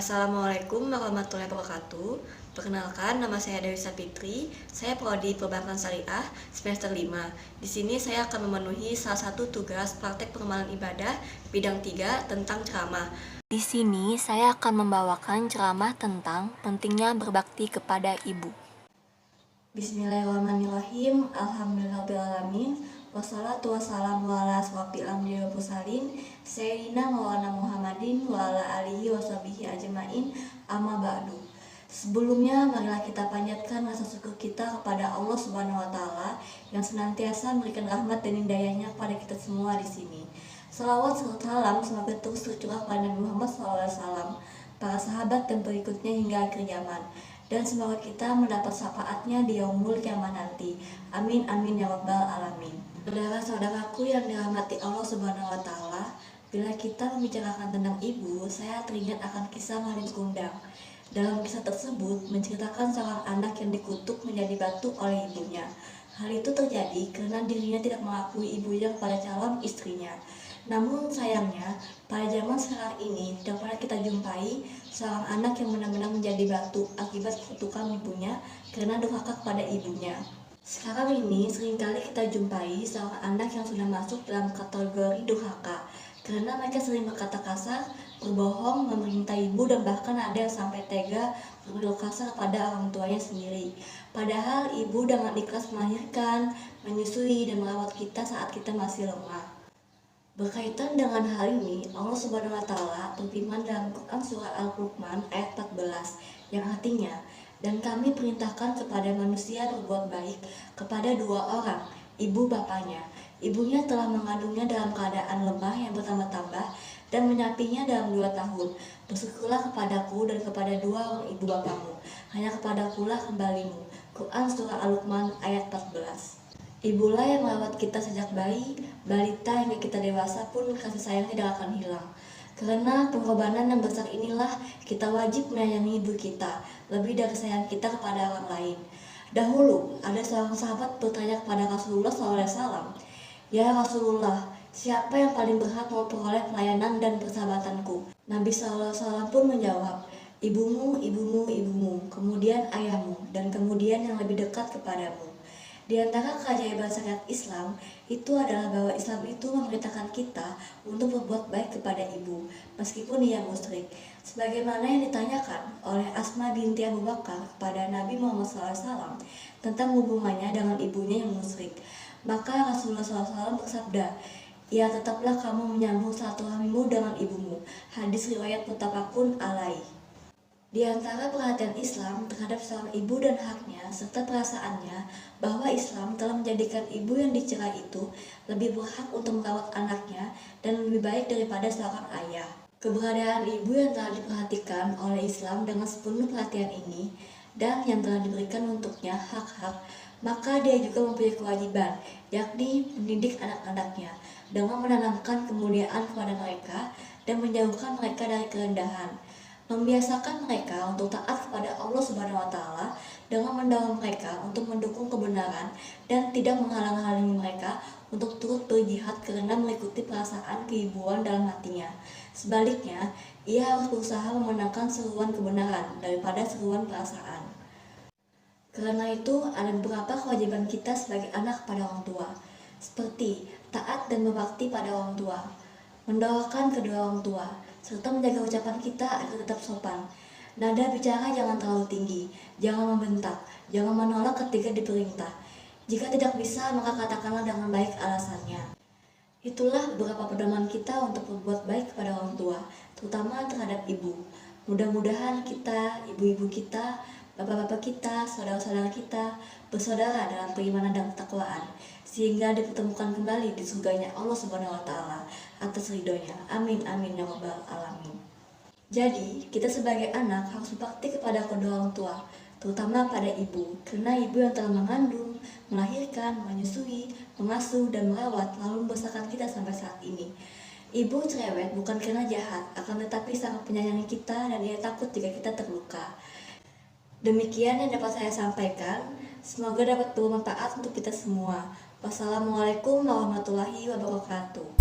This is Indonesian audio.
Assalamualaikum warahmatullahi wabarakatuh. Perkenalkan, nama saya Dewi Sapitri. Saya prodi Perbankan Syariah semester 5. Di sini saya akan memenuhi salah satu tugas praktek pengamalan ibadah bidang 3 tentang ceramah. Di sini saya akan membawakan ceramah tentang pentingnya berbakti kepada ibu. Bismillahirrahmanirrahim. Alhamdulillahirrahmanirrahim. Wassalatu wassalamu ala asrofil anbiya'i wal mursalin Sayyidina Maulana Muhammadin wa ala alihi washabihi ajmain, amma ba'du. Sebelumnya, marilah kita panjatkan rasa syukur kita kepada Allah Subhanahu wa taala yang senantiasa memberikan rahmat dan hidayahnya kepada kita semua di sini. Salawat serta salam semoga terus tercurah kepada Nabi Muhammad SAW, para sahabat dan pengikutnya hingga akhir zaman. Dan semoga kita mendapat syafaatnya di yaumul kiamat nanti. Amin amin ya rabbal alamin. Saudara-saudaraku yang dirahmati Allah Subhanahu wa taala, bila kita membicarakan tentang ibu, saya teringat akan kisah Maling Kundang. Dalam kisah tersebut menceritakan seorang anak yang dikutuk menjadi batu oleh ibunya. Hal itu terjadi karena dirinya tidak mengakui ibunya kepada calon istrinya. Namun sayangnya, pada zaman sekarang ini tidak pernah kita jumpai seorang anak yang benar-benar menjadi batu akibat kutukan ibunya karena durhaka kepada ibunya. Sekarang ini seringkali kita jumpai seorang anak yang sudah masuk dalam kategori durhaka karena mereka sering berkata kasar, berbohong, memerintah ibu, dan bahkan ada yang sampai tega berbuat kasar kepada orang tuanya sendiri. Padahal ibu dengan ikhlas melahirkan, menyusui, dan merawat kita saat kita masih lemah. Berkaitan dengan hal ini, Allah Subhanahu wa taala berfirman dalam Quran surah Al-Luqman ayat 14 yang artinya, dan kami perintahkan kepada manusia berbuat baik kepada dua orang, ibu bapaknya. Ibunya telah mengandungnya dalam keadaan lemah yang bertambah-tambah dan menyapinya dalam 2 tahun. Bersyukurlah kepadaku dan kepada dua orang ibu bapakmu, hanya kepadakulah kembalimu. Quran surah Al-Luqman ayat 14. Ibulah yang merawat kita sejak bayi, balita hingga kita dewasa pun kasih sayang tidak akan hilang. Karena pengorbanan yang besar inilah kita wajib menyayangi ibu kita, lebih dari sayang kita kepada orang lain. Dahulu, ada seorang sahabat bertanya kepada Rasulullah SAW, "Ya Rasulullah, siapa yang paling berhak memperoleh pelayanan dan persahabatanku?" Nabi SAW pun menjawab, "Ibumu, ibumu, ibumu, kemudian ayahmu, dan kemudian yang lebih dekat kepadamu." Di antara keajaiban syariat Islam itu adalah bahwa Islam itu memerintahkan kita untuk berbuat baik kepada ibu, meskipun ia musyrik. Sebagaimana yang ditanyakan oleh Asma binti Abu Bakar kepada Nabi Muhammad SAW tentang hubungannya dengan ibunya yang musyrik. Maka Rasulullah SAW bersabda, "Ya tetaplah kamu menyambung silaturahmimu dengan ibumu." Hadis riwayat muttafaqun alaih. Di antara perhatian Islam terhadap seorang ibu dan haknya, serta perasaannya bahwa Islam telah menjadikan ibu yang dicerai itu lebih berhak untuk merawat anaknya dan lebih baik daripada seorang ayah. Keberadaan ibu yang telah diperhatikan oleh Islam dengan sepenuh perhatian ini dan yang telah diberikan untuknya hak-hak, maka dia juga mempunyai kewajiban, yakni mendidik anak-anaknya dengan menanamkan kemuliaan kepada mereka dan menjauhkan mereka dari kerendahan. Membiasakan mereka untuk taat kepada Allah Subhanahu wa taala dengan mendorong mereka untuk mendukung kebenaran dan tidak menghalang-halangi mereka untuk turut berjihad karena mengikuti perasaan keibuan dalam hatinya. Sebaliknya, ia harus berusaha memenangkan seruan kebenaran daripada seruan perasaan. Karena itu, ada beberapa kewajiban kita sebagai anak pada orang tua, seperti taat dan berbakti pada orang tua, mendoakan kedua orang tua, serta menjaga ucapan kita agar tetap sopan. Nada bicara jangan terlalu tinggi, jangan membentak, jangan menolak ketika diperintah. Jika tidak bisa, maka katakanlah dengan baik alasannya. Itulah beberapa pedoman kita untuk berbuat baik kepada orang tua, terutama terhadap ibu. Mudah-mudahan kita, ibu-ibu kita, bapak-bapak kita, saudara-saudara kita bersaudara dalam keimanan dan ketakwaan, sehingga dipertemukan kembali di surganya Allah Subhanahu wa taala atas ridhonya. Amin amin ya rabbal alamin. Jadi, kita sebagai anak harus berbakti kepada kedua orang tua, terutama pada ibu, karena ibu yang telah mengandung, melahirkan, menyusui, mengasuh, dan merawat lalu membesarkan kita sampai saat ini. Ibu cerewet bukan karena jahat, akan tetapi sangat menyayangi kita dan ia takut jika kita terluka. Demikian yang dapat saya sampaikan, semoga dapat bermanfaat untuk kita semua. Wassalamualaikum warahmatullahi wabarakatuh.